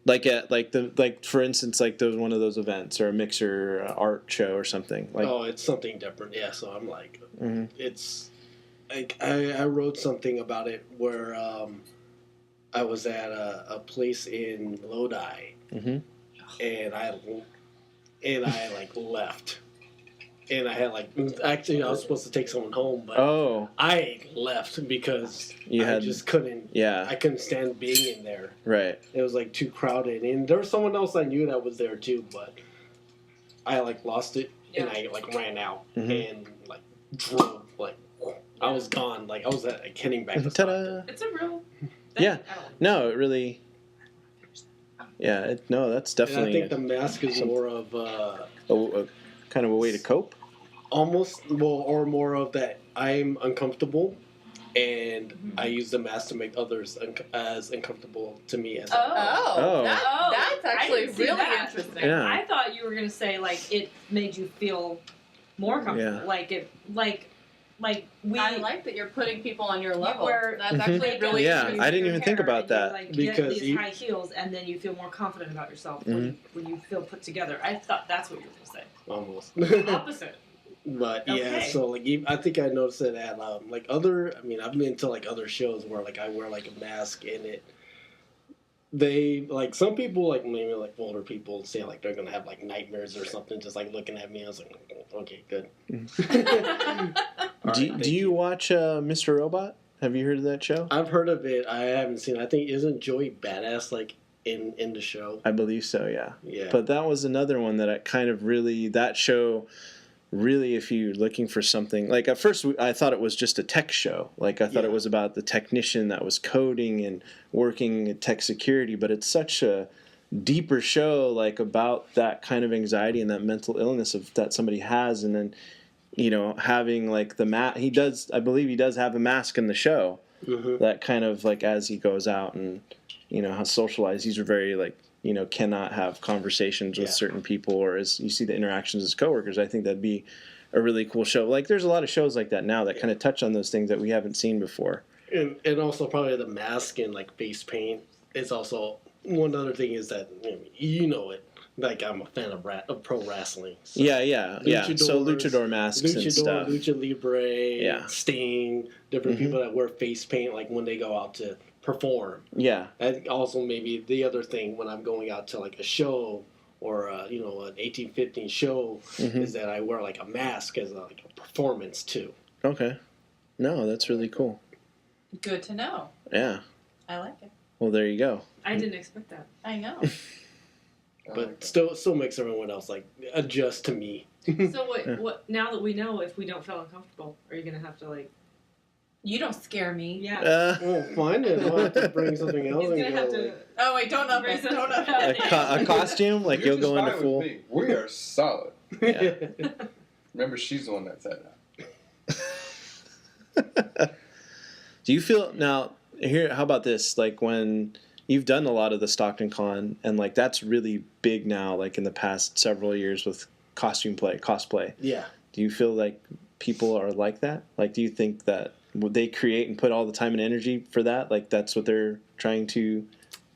Like at like for instance, like one of those events or a mixer art show or something. Like Oh, it's something different. Yeah, so I'm like, Mhm. it's like I wrote something about it where I was at a place in Lodi Mhm. and I like left, and I had like actually I was supposed to take someone home, but Oh, I left because you I had just couldn't. yeah, I couldn't stand being in there. right. It was like too crowded, and there was someone else I knew that was there too, but I like lost it and I like ran out Mhm. and like drove like I was gone, like I was like heading back to Stockton. Ta-da! It's a real thing. Yeah. I don't No, it really. Yeah, no, that's And I definitely think the mask is more of a kind of a way to cope. almost or more of that I'm uncomfortable, and I use the mask to make others as uncomfortable to me as. Oh. That's I actually didn't see really that. interesting. Yeah. I thought you were gonna say like it made you feel more comfortable. Yeah. Like it, like we. I like that you're putting people on your level. were- That's Mhm. actually like, really Yeah, interesting. I didn't your even think hair about and you, that. like, Because get these you- high heels, and then you feel more confident about yourself Mm-hmm. when you feel put together. I thought that's what you were gonna Almost. say. Opposite. But yeah, Okay. so like I think I noticed it at like other. I mean, I've been to like other shows where like I wear like a mask in it. They like some people like maybe like older people say like they're gonna have like nightmares or something just like looking at me. I was like, okay, good. All right, thank Do you watch Mr. Robot? Have you heard of that show? I've heard of it. I haven't seen it. I think isn't Joey badass like in the show? I believe so. Yeah. Yeah. But that was another one that I kind of really that show. Really, if you're looking for something like at first, I thought it was just a tech show. Like I thought Yeah. it was about the technician that was coding and working in tech security. But it's such a deeper show, like about that kind of anxiety and that mental illness that somebody has, and then having like the I believe he does have a mask in the show Mhm. that kind of like as he goes out and how socialized. These are very like cannot have conversations with Yeah. certain people, or as you see the interactions as coworkers. I think that'd be a really cool show. Like, there's a lot of shows like that now that kind of touch on those things that we haven't seen before. And also probably the mask and like face paint is also one other thing is that it. Like I'm a fan of pro wrestling. So Yeah. So luchador masks and stuff. Lucha Libre, Yeah. Sting, different people that wear face paint like when they go out to perform. Yeah. And also maybe the other thing when I'm going out to like a show or an 1815 show is that I wear like a mask as a performance too. Okay. No, that's really cool. Good to know. Yeah. I like it. Well, there you go. I didn't expect that. I know. But still makes everyone else like adjust to me. So what? Now that we know, if we don't feel uncomfortable, are you gonna have to like? You don't scare me. Yeah. Well, fine then. I'll have to bring something else. He's and gonna go, have to. like, Oh wait, don't up it. Don't up it. A costume, like You're you'll go just into fine full. with me. We are solid. Yeah. Remember, she's the one that said that. Do you feel now? Here, how about this? Like when you've done a lot of the Stockton Con, and like that's really big now. Like in the past several years with cosplay. Yeah. Do you feel like people are like that? Like, do you think that would they create and put all the time and energy for that? Like that's what they're trying to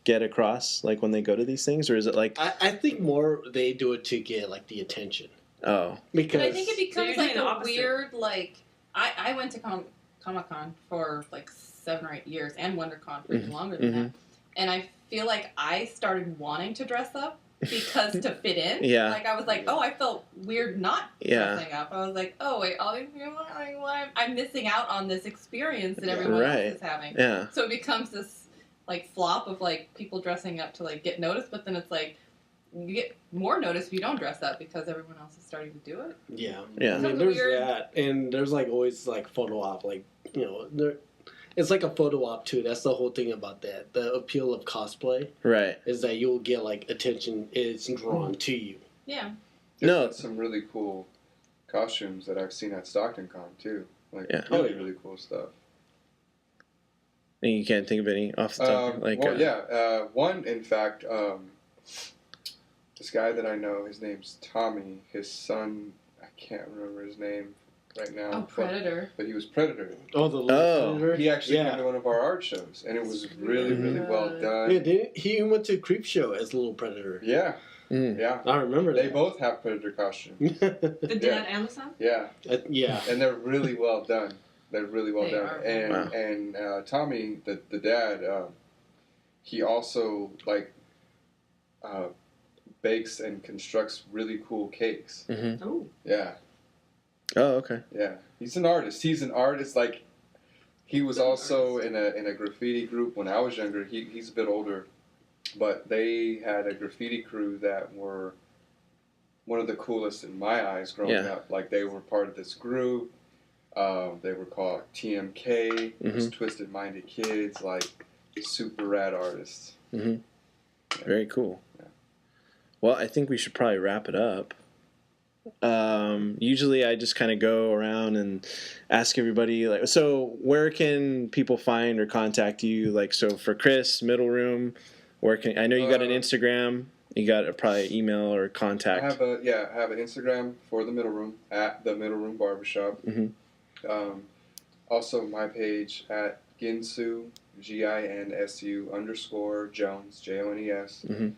get across. Like when they go to these things, or is it like? I think more they do it to get like the attention. Oh. Because But I think it So becomes you're like doing the a opposite. weird like I went to Comic-Con for like 7 or 8 years and WonderCon for even longer than that. And I feel like I started wanting to dress up because to fit in. Yeah. Like I was like, oh, I felt weird not Yeah. dressing up. I was like, oh wait, I'm missing out on this experience that everyone Right. else is having. Yeah. So it becomes this like flop of like people dressing up to like get noticed, but then it's like you get more notice if you don't dress up because everyone else is starting to do it. Yeah. Yeah. I mean, Sounds there's weird. that, and there's like always like photo op, like it's like a photo op too. That's the whole thing about that. The appeal of cosplay Right. is that you'll get like attention is drawn to you. Yeah. There's No. been some really cool costumes that I've seen at Stockton Con too. Like Yeah. really, really cool stuff. And you can't think of any off the top. One in fact, this guy that I know, his name's Tommy. His son, I can't remember his name right now. Oh, Predator. But he was Predator. Oh, the little predator? He actually yeah. came to one of our art shows, and it was really, really well done. Yeah, he went to Creep Show as Little Predator. Yeah, Mm. yeah. I remember They that. both have Predator costumes. The dad and the son. Yeah, Yeah. and they're really well done. They're really well They done. are. And Wow. and Tommy, the dad, he also bakes and constructs really cool cakes. Mm-hmm. Oh. Yeah, Oh, okay. yeah. He's an artist. He's an artist. Like he was also in a graffiti group when I was younger. He's a bit older, but they had a graffiti crew that were one of the coolest in my eyes growing Yeah. up. Like they were part of this group. They were called TMK. It was Twisted Minded Kids. Like super rad artists. Mm-hmm. Very cool. Well, I think we should probably wrap it up. Usually I just kind of go around and ask everybody, like, so where can people find or contact you? Like, so for Chris, Middle Room, I know you got an Instagram, you got probably email or contact. I have an Instagram for the Middle Room at the Middle Room Barbershop. Mm-hmm. Also my page at Ginsu, GINSU _ Jones, JONES. Mm-hmm.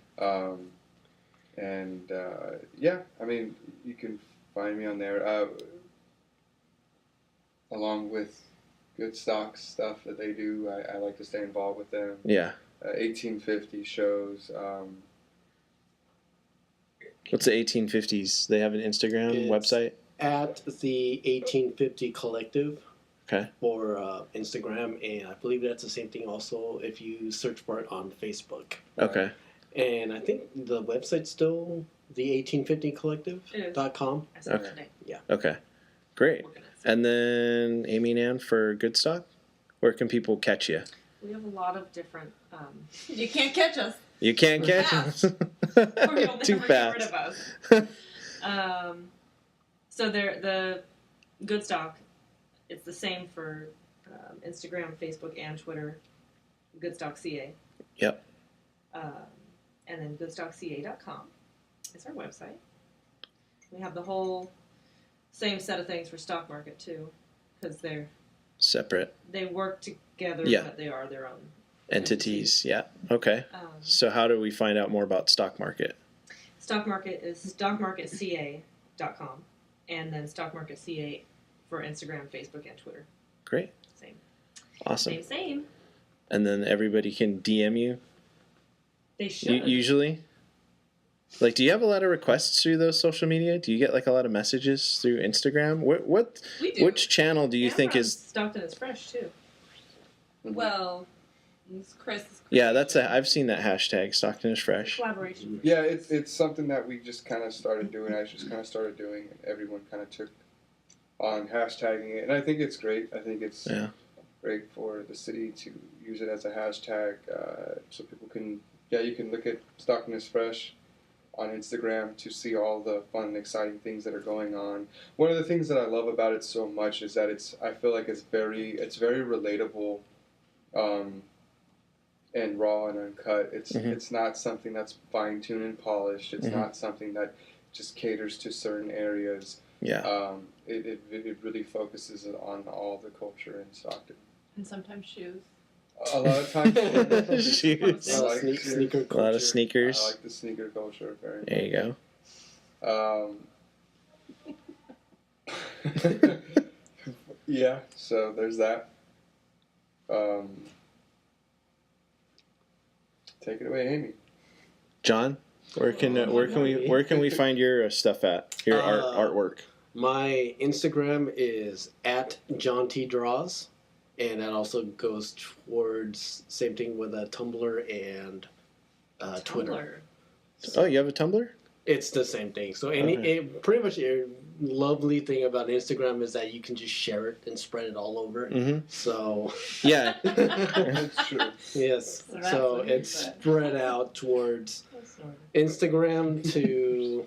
I mean, you can find me on there, along with Goodstock stuff that they do. I like to stay involved with them. Yeah. 1850 shows. What's the 1850s? They have an Instagram It's- website? At the 1850 Collective Okay. for Instagram, and I believe that's the same thing also if you search for it on Facebook. Okay. And I think the website's still the 1850collective.com. I saw it Okay. today. Okay. Great. Working it. And then Amy and Ann for Goodstock? Where can people catch you? We have a lot of different. You can't catch us. You can't catch Fast. us. Or you'll Too never get rid fast. of us. So the Goodstock, it's the same for Instagram, Facebook, and Twitter. Goodstock CA. Yep. and then goodstockca.com is our website. We have the whole same set of things for stock market too, because Separate they work together, Yeah. but they are their own entities. Yeah. Okay. So how do we find out more about stock market? Stock market is stockmarketca.com, and then stock market ca for Instagram, Facebook, and Twitter. Great. Same. Awesome. Same. And then everybody can DM you They should. usually. Like, do you have a lot of requests through those social media? Do you get like a lot of messages through Instagram? What We do. which channel do you think is? Stockton is fresh too. Well, it's Chris. Yeah, I've seen that hashtag. Stockton is fresh. Collaboration. Yeah, it's something that we just kind of started doing. I just kind of started doing, and everyone kind of took on hashtagging it, and I think it's great. I think it's great for the city to use it as a hashtag, so people can. Yeah, you can look at Stockton is fresh on Instagram to see all the fun and exciting things that are going on. One of the things that I love about it so much is that I feel like it's very relatable, and raw and uncut. It's not something that's fine tuned and polished. It's not something that just caters to certain areas. Yeah. It really focuses on all the culture in Stockton. And sometimes shoes. A lot of times, Shoes. I like Sneaker A lot of sneakers. I like the sneaker culture very much. There you go. Yeah, so there's that. Take it away, Amy. John, where can we find your stuff at? Your artwork. My Instagram is at John T Draws, and that also goes towards same thing with a Tumblr and Twitter. Oh, you have a Tumblr? It's the same thing. So pretty much a lovely thing about Instagram is that you can just share it and spread it all over. Mm-hmm. So yeah, That's true. yes. that's So what he it's said. spread out towards Instagram to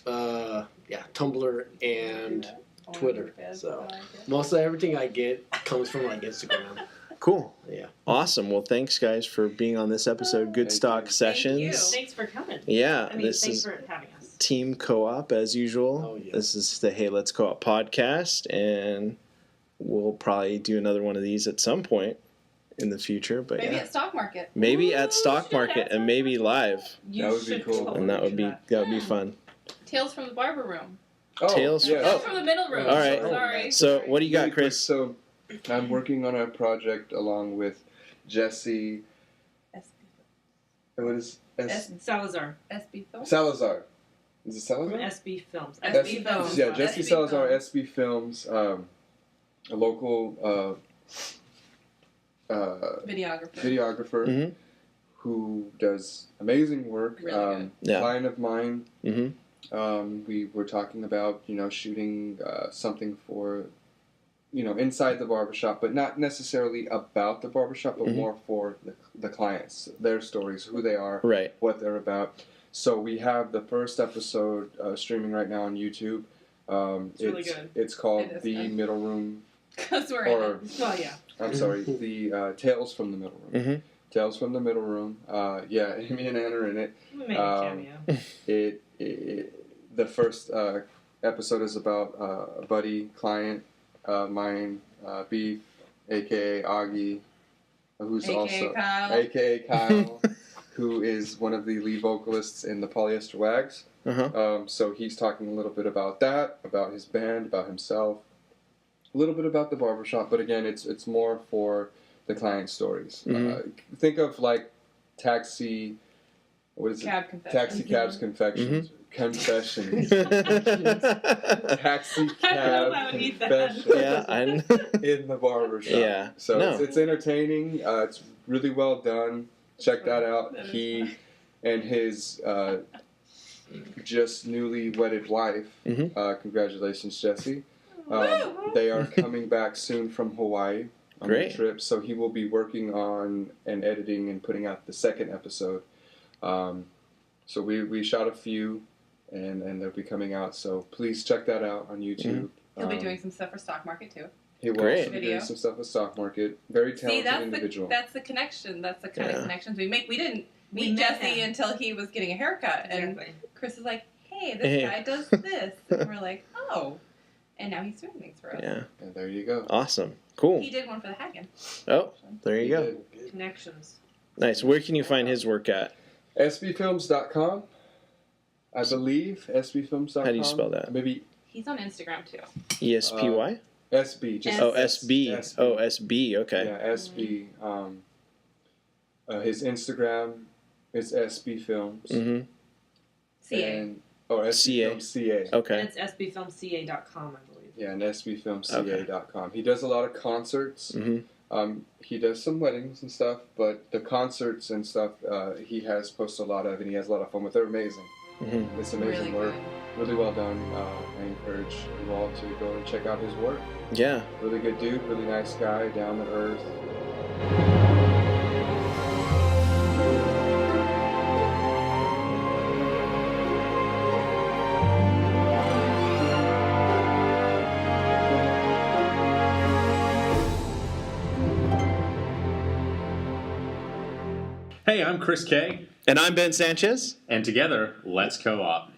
Tumblr and Twitter. So most of everything I get comes from like Instagram. cool. Yeah. Awesome. Well, thanks guys for being on this episode. Goodstock Sessions. Thanks for coming. Yeah, Thanks is for having us. Team Co-op as usual. Oh, yeah. This is the Hey Let's Co-op podcast, and we'll probably do another one of these at some point in the future. But Maybe yeah, at stock market. maybe at Ooh, stock shit, market that's and maybe live, That would be cool. and that would be fun. Tales from the barber room. Oh, Tales- yeah. Tales from the middle room. All right. Sorry. So what do you got, Really quick, Chris? So I'm working on a project along with Jesse. What is Salazar SB Films. Salazar? Is it from Salazar? SB Films. SB Films. Yeah, Jesse SB Salazar, Films. SB Films, a local videographer Mhm. who does amazing work. Really good. Yeah. Client of mine. Mm-hmm. We were talking about shooting something for inside the barbershop, but not necessarily about the barbershop, but Mhm. more for the clients, their stories, who they are, Right. what they're about. So we have the first episode streaming right now on YouTube. It's really good. It's called It is The good. Middle Room, Because we're or in it. Oh yeah. I'm sorry, the Tales from the Middle Room. Mm-hmm. Tales from the Middle Room. Yeah, Amy and Ann are in it. We made a cameo. The first episode is about a buddy client mine, Beef, aka Augie, who's AKA also Kyle. aka Kyle, who is one of the lead vocalists in the Polyester Wags. Uh-huh. So he's talking a little bit about that, about his band, about himself, a little bit about the barbershop, but again, it's more for the client stories. Mhm. Think of like taxi. What is Cab it? confession. Taxi cabs confections. Confessions. Mm-hmm. Taxi I cab I would eat that. confessions yeah, I know. in the barbershop. Yeah. So No. it's entertaining. It's really well done. Check that out. That is He and his just newly wedded wife. Mhm. Congratulations, Jesse. Woo! They are coming back soon from Hawaii on Great. the trip, so he will be working on and editing and putting out the second episode. So we shot a few, and they'll be coming out. So please check that out on YouTube. He'll be doing some stuff for stock market too. He will Great. also be doing Video. some stuff with stock market. Very See, talented that's individual. that's the connection. That's the kind Yeah. of connections we make. We didn't We meet met Jesse him. until he was getting a haircut. And Exactly. Chris is like, hey, this Hey. guy does this. And we're like, oh. And now he's doing things for us. Yeah. And there you go. Awesome. Cool. He did one for the Hagen. Oh, there you He go. did. Connections. Nice. Where can you find his work at? SBFilms.com, I believe. SBFilms.com. How do you spell that? Maybe He's on Instagram too. ESPY? SB. Just Oh, S- SB. Oh, SB. Okay. Yeah, SB. His Instagram is SB Films. Mm-hmm. CA. And, SB CA. Films CA. Okay. And it's sbfilmca.com, I believe. Yeah, and sbfilmca.com. He does a lot of concerts. Mm-hmm. He does some weddings and stuff, but the concerts and stuff he has posted a lot of, and he has a lot of fun with. They're amazing. Mm-hmm. It's amazing Really work. good. Really well done. I encourage you all to go and check out his work. Yeah. Really good dude, really nice guy, down to earth. Hey, I'm Chris K, And I'm Ben Sanchez. and together, let's co-op.